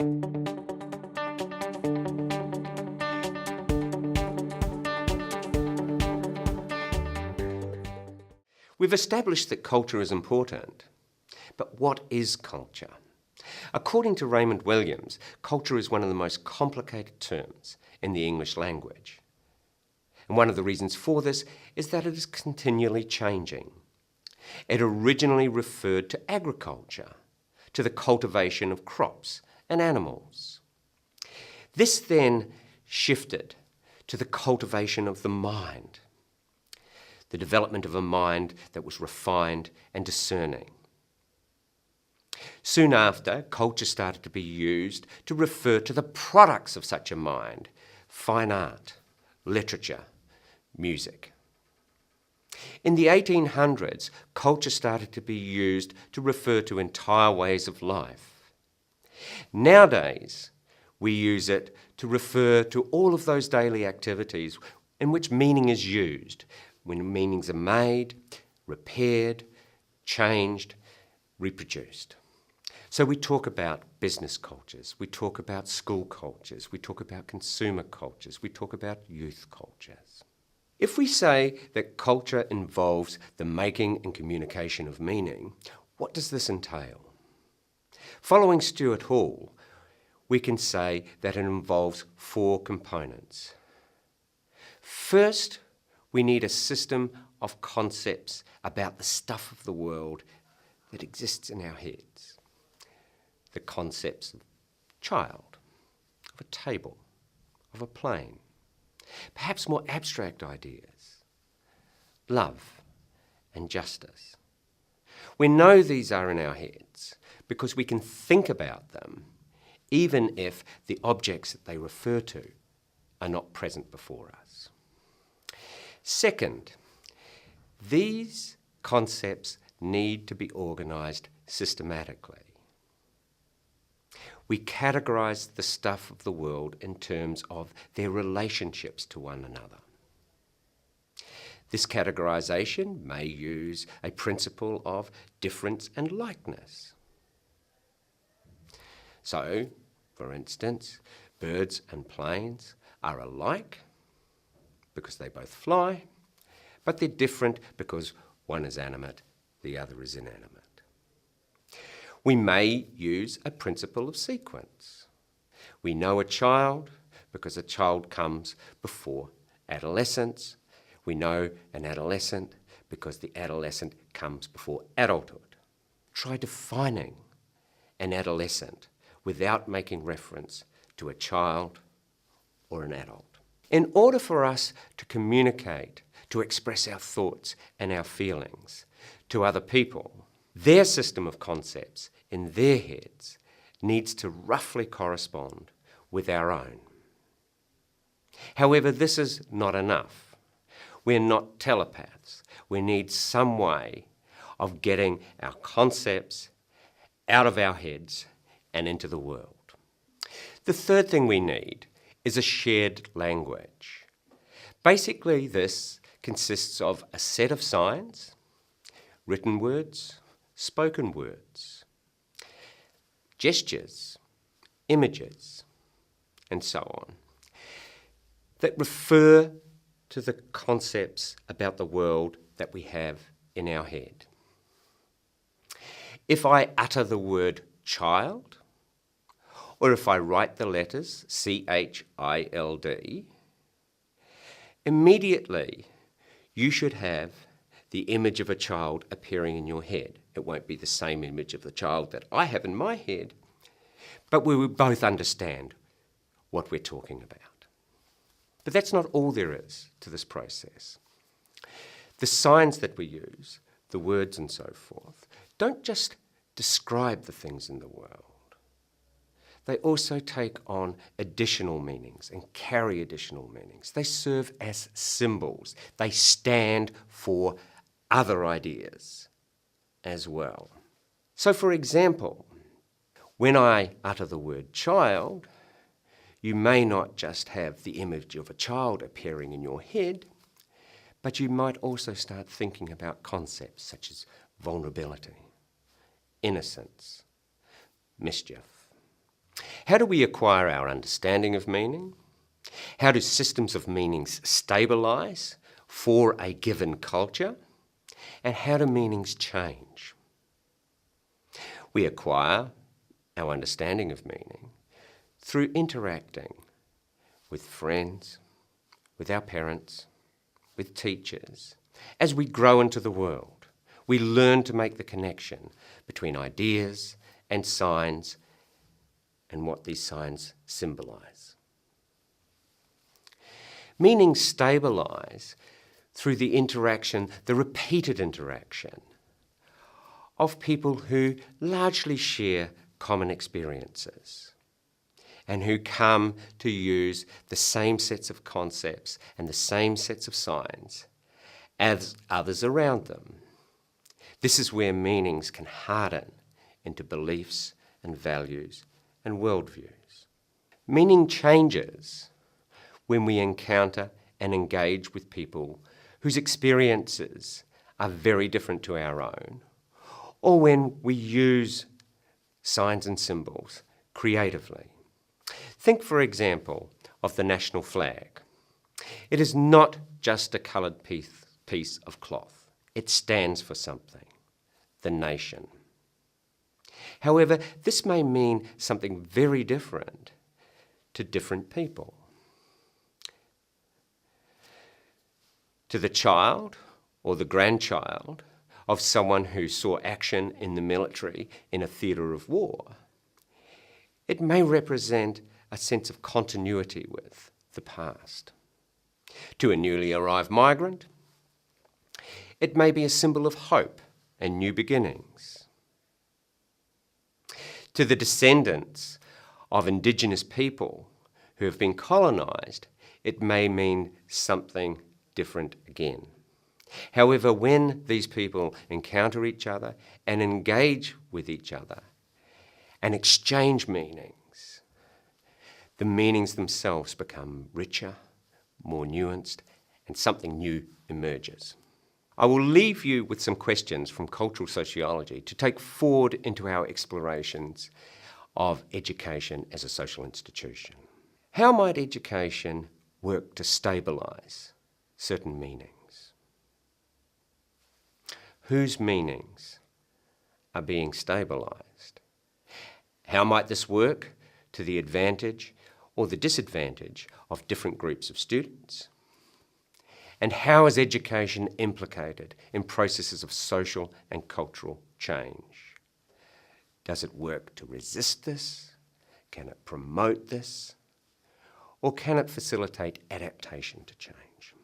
We've established that culture is important, but what is culture? According to Raymond Williams, culture is one of the most complicated terms in the English language. And one of the reasons for this is that it is continually changing. It originally referred to agriculture, to the cultivation of crops and animals. This then shifted to the cultivation of the mind, the development of a mind that was refined and discerning. Soon after, culture started to be used to refer to the products of such a mind: fine art, literature, music. In the 1800s, culture started to be used to refer to entire ways of life. Nowadays, we use it to refer to all of those daily activities in which meaning is used, when meanings are made, repaired, changed, reproduced. So we talk about business cultures, we talk about school cultures, we talk about consumer cultures, we talk about youth cultures. If we say that culture involves the making and communication of meaning, what does this entail? Following Stuart Hall, we can say that it involves 4 components. First, we need a system of concepts about the stuff of the world that exists in our heads. The concepts of child, of a table, of a plane, perhaps more abstract ideas, love and justice. We know these are in our heads because we can think about them even if the objects that they refer to are not present before us. Second, these concepts need to be organised systematically. We categorise the stuff of the world in terms of their relationships to one another. This categorisation may use a principle of difference and likeness. So, for instance, birds and planes are alike because they both fly, but they're different because one is animate, the other is inanimate. We may use a principle of sequence. We know a child because a child comes before adolescence. We know an adolescent because the adolescent comes before adulthood. Try defining an adolescent without making reference to a child or an adult. In order for us to communicate, to express our thoughts and our feelings to other people, their system of concepts in their heads needs to roughly correspond with our own. However, this is not enough. We're not telepaths. We need some way of getting our concepts out of our heads and into the world. The third thing we need is a shared language. Basically, this consists of a set of signs, written words, spoken words, gestures, images, and so on, that refer to the concepts about the world that we have in our head. If I utter the word child, or if I write the letters CHILD, immediately you should have the image of a child appearing in your head. It won't be the same image of the child that I have in my head, but we will both understand what we're talking about. But that's not all there is to this process. The signs that we use, the words and so forth, don't just describe the things in the world. They also take on additional meanings and carry additional meanings. They serve as symbols. They stand for other ideas as well. So, for example, when I utter the word child, you may not just have the image of a child appearing in your head, but you might also start thinking about concepts such as vulnerability, innocence, mischief. How do we acquire our understanding of meaning? How do systems of meanings stabilise for a given culture? And how do meanings change? We acquire our understanding of meaning through interacting with friends, with our parents, with teachers. As we grow into the world, we learn to make the connection between ideas and signs and what these signs symbolise. Meanings stabilise through the interaction, the repeated interaction of people who largely share common experiences and who come to use the same sets of concepts and the same sets of signs as others around them. This is where meanings can harden into beliefs and values and worldviews. Meaning changes when we encounter and engage with people whose experiences are very different to our own, or when we use signs and symbols creatively. Think, for example, of the national flag. It is not just a coloured piece of cloth. It stands for something, the nation. However, this may mean something very different to different people. To the child or the grandchild of someone who saw action in the military in a theatre of war, it may represent a sense of continuity with the past. To a newly arrived migrant, it may be a symbol of hope and new beginnings. To the descendants of Indigenous people who have been colonised, it may mean something different again. However, when these people encounter each other and engage with each other and exchange meanings, the meanings themselves become richer, more nuanced, and something new emerges. I will leave you with some questions from cultural sociology to take forward into our explorations of education as a social institution. How might education work to stabilise certain meanings? Whose meanings are being stabilised? How might this work to the advantage or the disadvantage of different groups of students? And how is education implicated in processes of social and cultural change? Does it work to resist this? Can it promote this? Or can it facilitate adaptation to change?